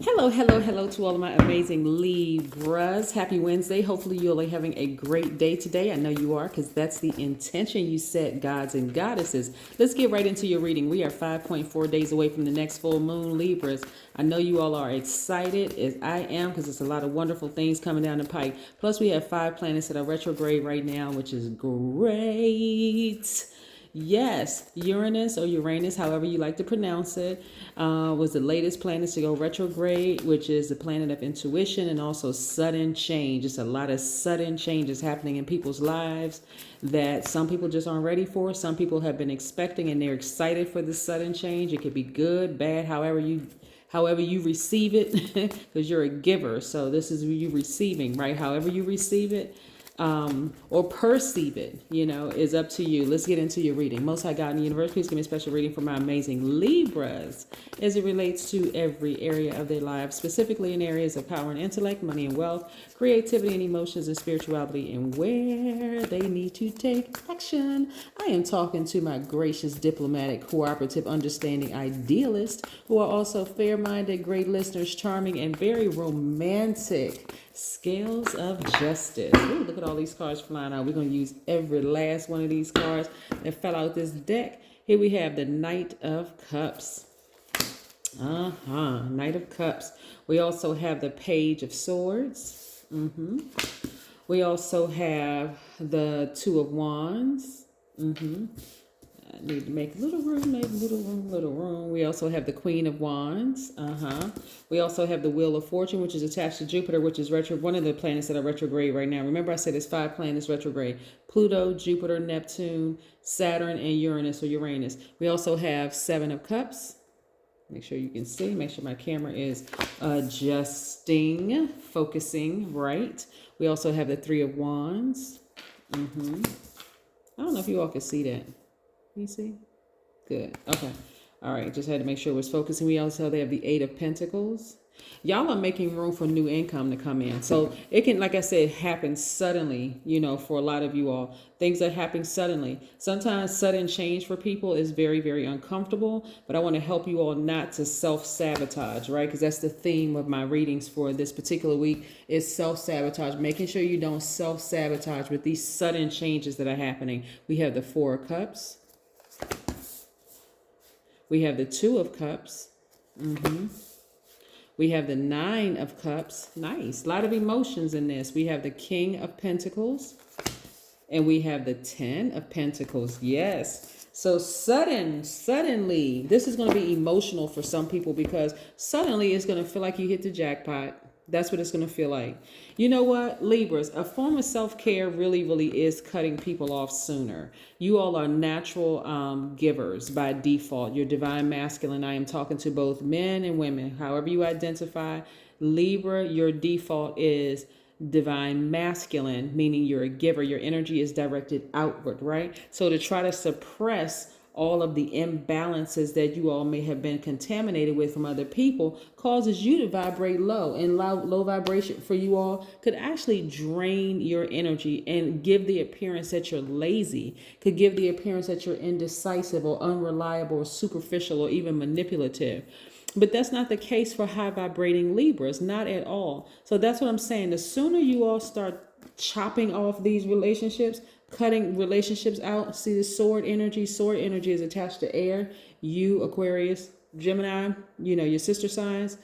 Hello, hello, hello to all of my amazing Libras. Happy Wednesday. Hopefully, you're having a great day today. I know you are because that's the intention you set, gods and goddesses. Let's get right into your reading. We are 5.4 days away from the next full moon, Libras. I know you all are excited, as I am, because there's a lot of wonderful things coming down the pike. Plus, we have 5 planets that are retrograde right now, which is great. Yes, Uranus or Uranus, however you like to pronounce it, was the latest planet to go retrograde, which is the planet of intuition and also sudden change. It's a lot of sudden changes happening in people's lives that some people just aren't ready for. Some people have been expecting and they're excited for this sudden change. It could be good, bad, however you receive it, because you're a giver. So this is you receiving, right? However you receive it. Or perceive it, is up to you. Let's get into your reading. Most High God in the universe, please give me a special reading for my amazing Libras as it relates to every area of their lives, specifically in areas of power and intellect, money and wealth, creativity and emotions and spirituality, and where they need to take action. I am talking to my gracious, diplomatic, cooperative, understanding idealists who are also fair-minded, great listeners, charming, and very romantic. Scales of Justice. Ooh, look at all these cards flying out. We're going to use every last one of these cards that fell out this deck. Here we have the Knight of Cups. Knight of Cups. We also have the Page of Swords. We also have the Two of Wands. I need to make a little room, little room. We also have the Queen of Wands. We also have the Wheel of Fortune, which is attached to Jupiter, which is one of the planets that are retrograde right now. Remember I said there's 5 planets retrograde: Pluto, Jupiter, Neptune, Saturn, and Uranus or Uranus. We also have 7 of Cups. Make sure you can see. Make sure my camera is adjusting, focusing right. We also have the 3 of Wands. I don't know if you all can see that. You see? Good. Okay. All right. Just had to make sure it was focusing. We also have the 8 of Pentacles. Y'all are making room for new income to come in. So it can, like I said, happen suddenly, for a lot of you all. Things that happen suddenly. Sometimes sudden change for people is very, very uncomfortable. But I want to help you all not to self-sabotage, right? Because that's the theme of my readings for this particular week is self-sabotage. Making sure you don't self-sabotage with these sudden changes that are happening. We have the 4 of Cups. We have the 2 of Cups. We have the 9 of Cups. Nice. A lot of emotions in this. We have the King of Pentacles. And we have the 10 of Pentacles. Yes. So suddenly, this is going to be emotional for some people because suddenly it's going to feel like you hit the jackpot. That's what it's going to feel like. You know what, Libras, a form of self-care really, really is cutting people off sooner. You all are natural givers by default. You're divine masculine. I am talking to both men and women. However you identify, Libra, your default is divine masculine, meaning you're a giver. Your energy is directed outward, right? So to try to suppress all of the imbalances that you all may have been contaminated with from other people causes you to vibrate low, and low vibration for you all could actually drain your energy and give the appearance that you're lazy, could give the appearance that you're indecisive or unreliable or superficial or even manipulative. But that's not the case for high vibrating Libras, not at all. So that's what I'm saying. The sooner you all start chopping off these relationships, cutting relationships out. See the sword energy. Sword energy is attached to air. You, Aquarius, Gemini, your sister signs.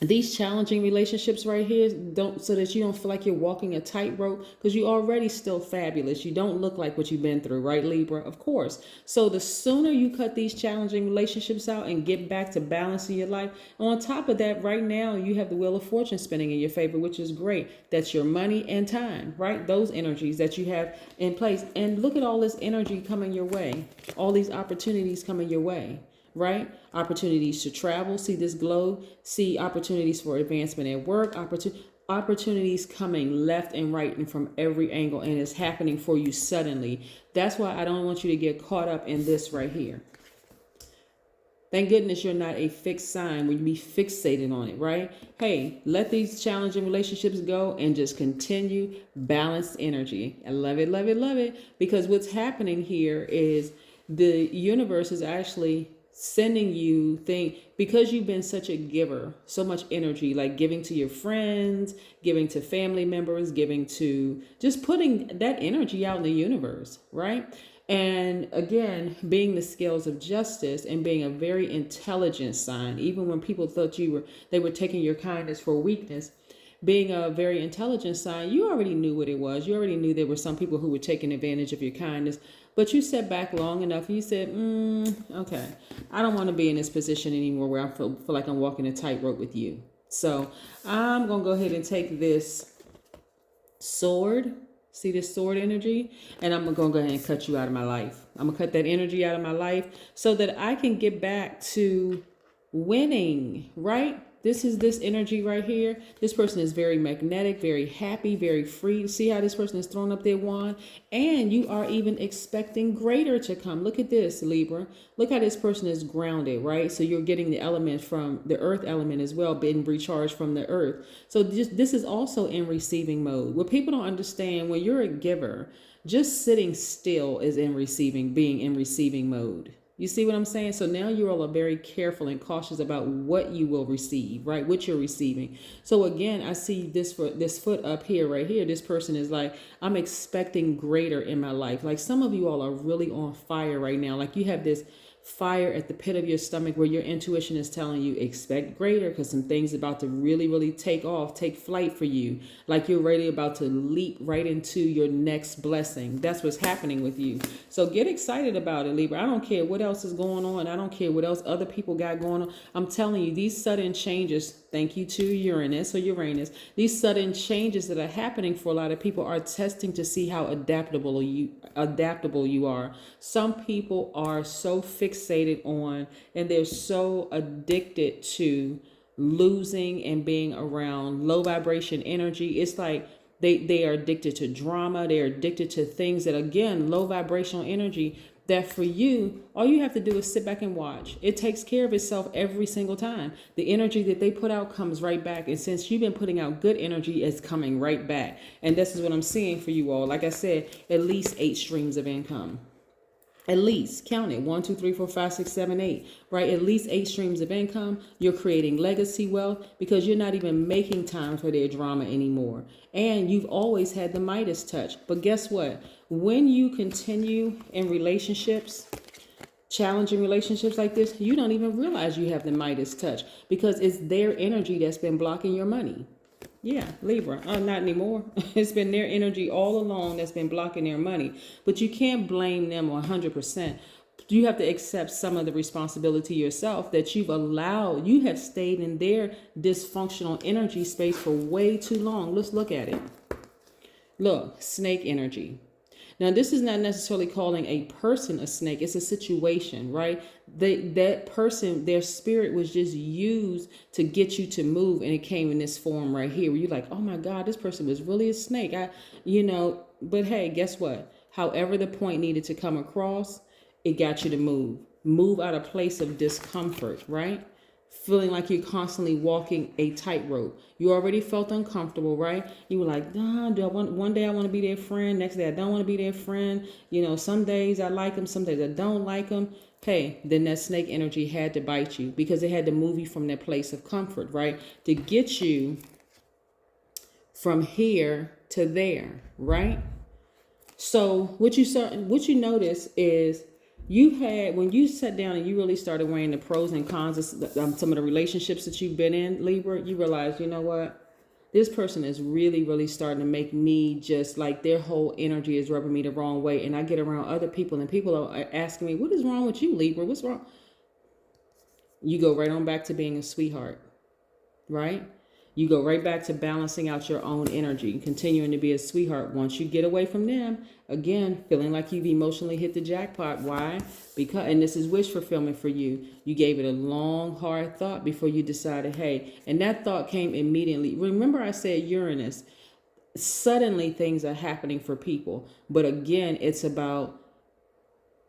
These challenging relationships right here so that you don't feel like you're walking a tightrope, because you're already still fabulous. You don't look like what you've been through, right, Libra? Of course. So the sooner you cut these challenging relationships out and get back to balance in your life. And on top of that, right now, you have the Wheel of Fortune spinning in your favor, which is great. That's your money and time, right? Those energies that you have in place. And look at all this energy coming your way. All these opportunities coming your way. Right? Opportunities to travel, see this globe, see opportunities for advancement at work, opportunities coming left and right and from every angle, and it's happening for you suddenly. That's why I don't want you to get caught up in this right here. Thank goodness you're not a fixed sign where you be fixated on it, right? Hey, let these challenging relationships go and just continue balanced energy. I love it, love it, love it. Because what's happening here is the universe is actually sending you things because you've been such a giver, so much energy, like giving to your friends, giving to family members, giving to just putting that energy out in the universe, right? And again, being the scales of justice and being a very intelligent sign, even when people thought they were taking your kindness for weakness, being a very intelligent sign, you already knew what it was. You already knew there were some people who were taking advantage of your kindness, but you sat back long enough and you said, okay, I don't want to be in this position anymore where I feel like I'm walking a tightrope with you. So I'm going to go ahead and take this sword. See this sword energy? And I'm going to go ahead and cut you out of my life. I'm going to cut that energy out of my life so that I can get back to winning, right? This is this energy right here. This person is very magnetic, very happy, very free. See how this person is throwing up their wand? And you are even expecting greater to come. Look at this, Libra. Look how this person is grounded, right? So you're getting the element from the earth element as well, being recharged from the earth. So this is also in receiving mode. What people don't understand, when you're a giver, just sitting still is being in receiving mode. You see what I'm saying? So now you all are very careful and cautious about what you will receive, right? What you're receiving. So again, I see this foot up here, right here. This person is like, I'm expecting greater in my life. Like some of you all are really on fire right now. Like you have this fire at the pit of your stomach where your intuition is telling you expect greater because some things about to really, really take flight for you. Like you're ready about to leap right into your next blessing. That's what's happening with you. So get excited about it, Libra. I don't care what else is going on. I don't care what else other people got going on. I'm telling you, these sudden changes, thank you to Uranus, these sudden changes that are happening for a lot of people are testing to see how adaptable you are. Some people are so fixated on and they're so addicted to losing and being around low vibration energy. It's like they are addicted to drama. They're addicted to things that, again, low vibrational energy, that for you, all you have to do is sit back and watch. It takes care of itself every single time. The energy that they put out comes right back. And since you've been putting out good energy, it's coming right back. And this is what I'm seeing for you all. Like I said, at least 8 streams of income. At least, count it, 1, 2, 3, 4, 5, 6, 7, 8, right? At least 8 streams of income. You're creating legacy wealth because you're not even making time for their drama anymore. And you've always had the Midas touch. But guess what? When you continue in relationships, challenging relationships like this, you don't even realize you have the Midas touch because it's their energy that's been blocking your money. Yeah, Libra. Not anymore. It's been their energy all along that's been blocking their money. But you can't blame them 100%. You have to accept some of the responsibility yourself that you have stayed in their dysfunctional energy space for way too long. Let's look at it. Look, snake energy. Now, this is not necessarily calling a person a snake. It's a situation, right? That person, their spirit was just used to get you to move. And it came in this form right here where you're like, oh, my God, this person was really a snake. But hey, guess what? However the point needed to come across, it got you to move out of place of discomfort, right? Feeling like you're constantly walking a tightrope. You already felt uncomfortable, right? You were like, one day I want to be their friend. Next day I don't want to be their friend. Some days I like them. Some days I don't like them. Hey, then that snake energy had to bite you because it had to move you from that place of comfort, right? To get you from here to there, right? So what you notice is when you sat down and you really started weighing the pros and cons of some of the relationships that you've been in, Libra, you realize, you know what? This person is really, really starting to make me just like their whole energy is rubbing me the wrong way. And I get around other people and people are asking me, what is wrong with you, Libra? What's wrong? You go right on back to being a sweetheart, right? You go right back to balancing out your own energy, continuing to be a sweetheart. Once you get away from them, again, feeling like you've emotionally hit the jackpot. Why? And this is wish fulfillment for you. You gave it a long, hard thought before you decided, hey, and that thought came immediately. Remember I said Uranus. Suddenly things are happening for people. But again, it's about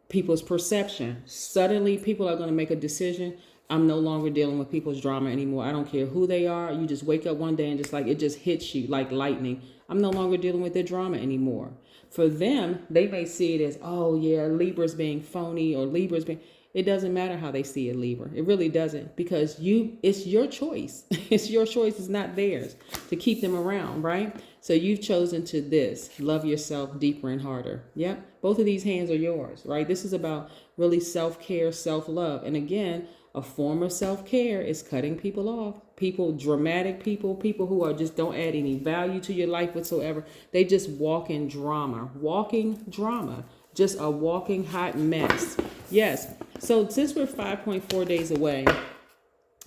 people's perception. Suddenly people are going to make a decision. I'm no longer dealing with people's drama anymore. I don't care who they are. You just wake up one day and just like it just hits you like lightning. I'm no longer dealing with their drama anymore. For them, they may see it as, oh yeah, Libra's being phony or Libra's being, It doesn't matter how they see it, Libra. It really doesn't, because it's your choice. It's your choice. It's not theirs to keep them around, right? So you've chosen to love yourself deeper and harder. Yep. Both of these hands are yours, right? This is about really self-care, self-love. And again, a form of self-care is cutting people off. Dramatic people who are just don't add any value to your life whatsoever. They just walking drama, just a walking hot mess. Yes. So since we're 5.4 days away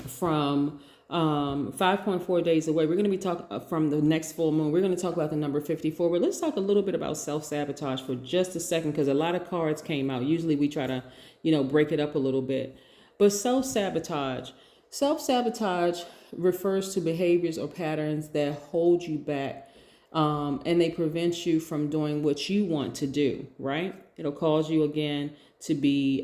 from 5.4 days away, we're going to be talking from the next full moon. We're going to talk about the number 54. But let's talk a little bit about self-sabotage for just a second, because a lot of cards came out. Usually we try to, break it up a little bit. But self-sabotage refers to behaviors or patterns that hold you back, and they prevent you from doing what you want to do, right? It'll cause you again to be,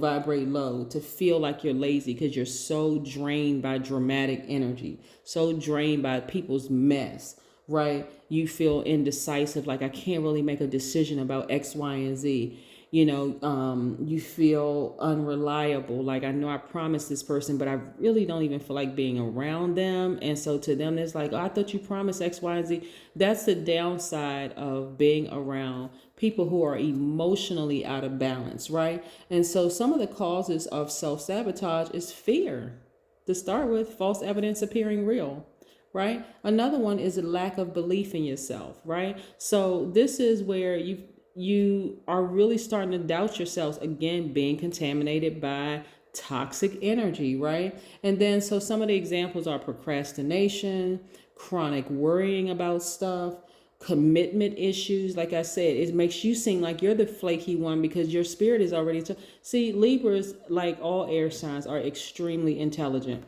vibrate low, to feel like you're lazy because you're so drained by dramatic energy, so drained by people's mess, right? You feel indecisive, like I can't really make a decision about X, Y, and Z. You feel unreliable. Like, I know I promised this person, but I really don't even feel like being around them. And so to them, it's like, oh, I thought you promised X, Y, and Z. That's the downside of being around people who are emotionally out of balance, right? And so some of the causes of self-sabotage is fear. To start with, false evidence appearing real. Right? Another one is a lack of belief in yourself, right? So this is where you are really starting to doubt yourselves, again, being contaminated by toxic energy, right? And then so some of the examples are procrastination, chronic worrying about stuff, commitment issues. Like I said, it makes you seem like you're the flaky one because your spirit is already see, Libras, like all air signs, are extremely intelligent.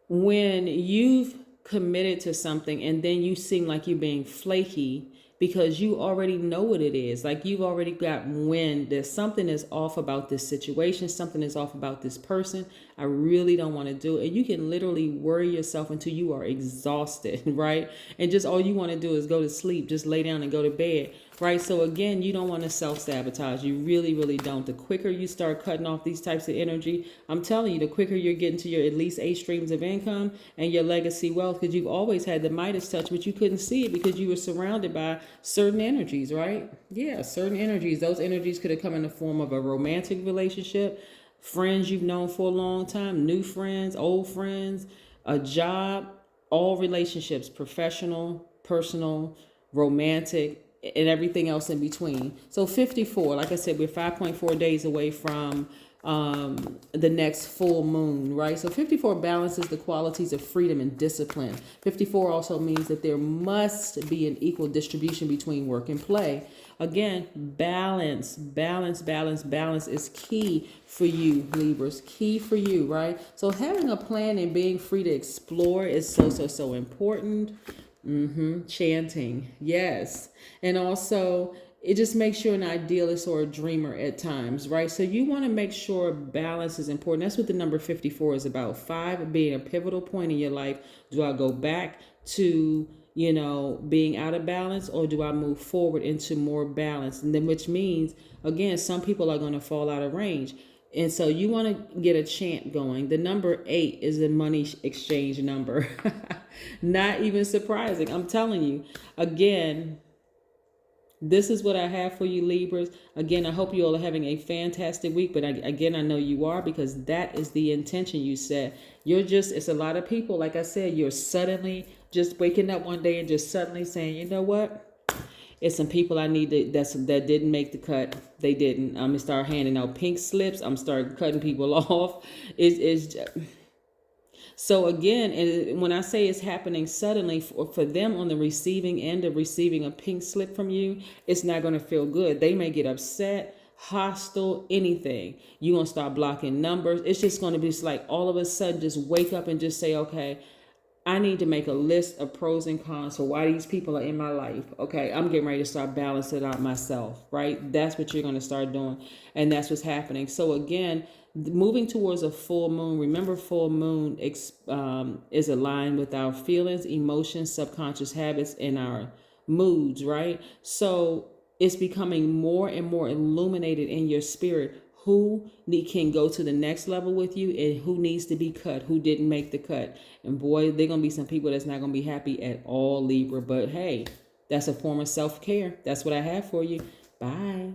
When you've committed to something and then you seem like you're being flaky because you already know what it is, like you've already got wind that something is off about this situation, something is off about this person, I really don't want to do it. And you can literally worry yourself until you are exhausted, right? And just all you want to do is go to sleep, just lay down and go to bed, right? So again, you don't want to self-sabotage. You really, really don't. The quicker you start cutting off these types of energy, I'm telling you, the quicker you're getting to your at least 8 streams of income and your legacy wealth, because you've always had the Midas touch, but you couldn't see it because you were surrounded by certain energies, right? Yeah, certain energies. Those energies could have come in the form of a romantic relationship, friends you've known for a long time, new friends, old friends, a job, all relationships, professional, personal, romantic, and everything else in between. So 54, like I said, we're 5.4 days away from the next full moon, right? So 54 balances the qualities of freedom and discipline. 54 also means that there must be an equal distribution between work and play. Again, balance is key for you, Libras, key for you, right? So having a plan and being free to explore is so important. Chanting, yes. And also, it just makes you an idealist or a dreamer at times, right? So you want to make sure balance is important. That's what the number 54 is about. 5 being a pivotal point in your life. Do I go back to, being out of balance, or do I move forward into more balance? And then, which means, again, some people are going to fall out of range. And so you want to get a chant going. The number 8 is the money exchange number. Not even surprising. I'm telling you, again, this is what I have for you, Libras. Again, I hope you all are having a fantastic week. But I know you are, because that is the intention you set. It's a lot of people, like I said, you're suddenly just waking up one day and just suddenly saying, you know what? It's some people I need that didn't make the cut. They didn't. I'm going to start handing out pink slips. I'm starting cutting people off. So again, when I say it's happening suddenly, for them on the receiving end of receiving a pink slip from you, it's not going to feel good. They may get upset, hostile, anything. You're going to start blocking numbers. It's just going to be like all of a sudden just wake up and just say, okay, I need to make a list of pros and cons for why these people are in my life. Okay, I'm getting ready to start balancing it out myself, right? That's what you're going to start doing. And that's what's happening. So again, moving towards a full moon, remember full moon is aligned with our feelings, emotions, subconscious habits, and our moods, right? So it's becoming more and more illuminated in your spirit who can go to the next level with you and who needs to be cut, who didn't make the cut. And boy, there going to be some people that's not going to be happy at all, Libra. But hey, that's a form of self-care. That's what I have for you. Bye.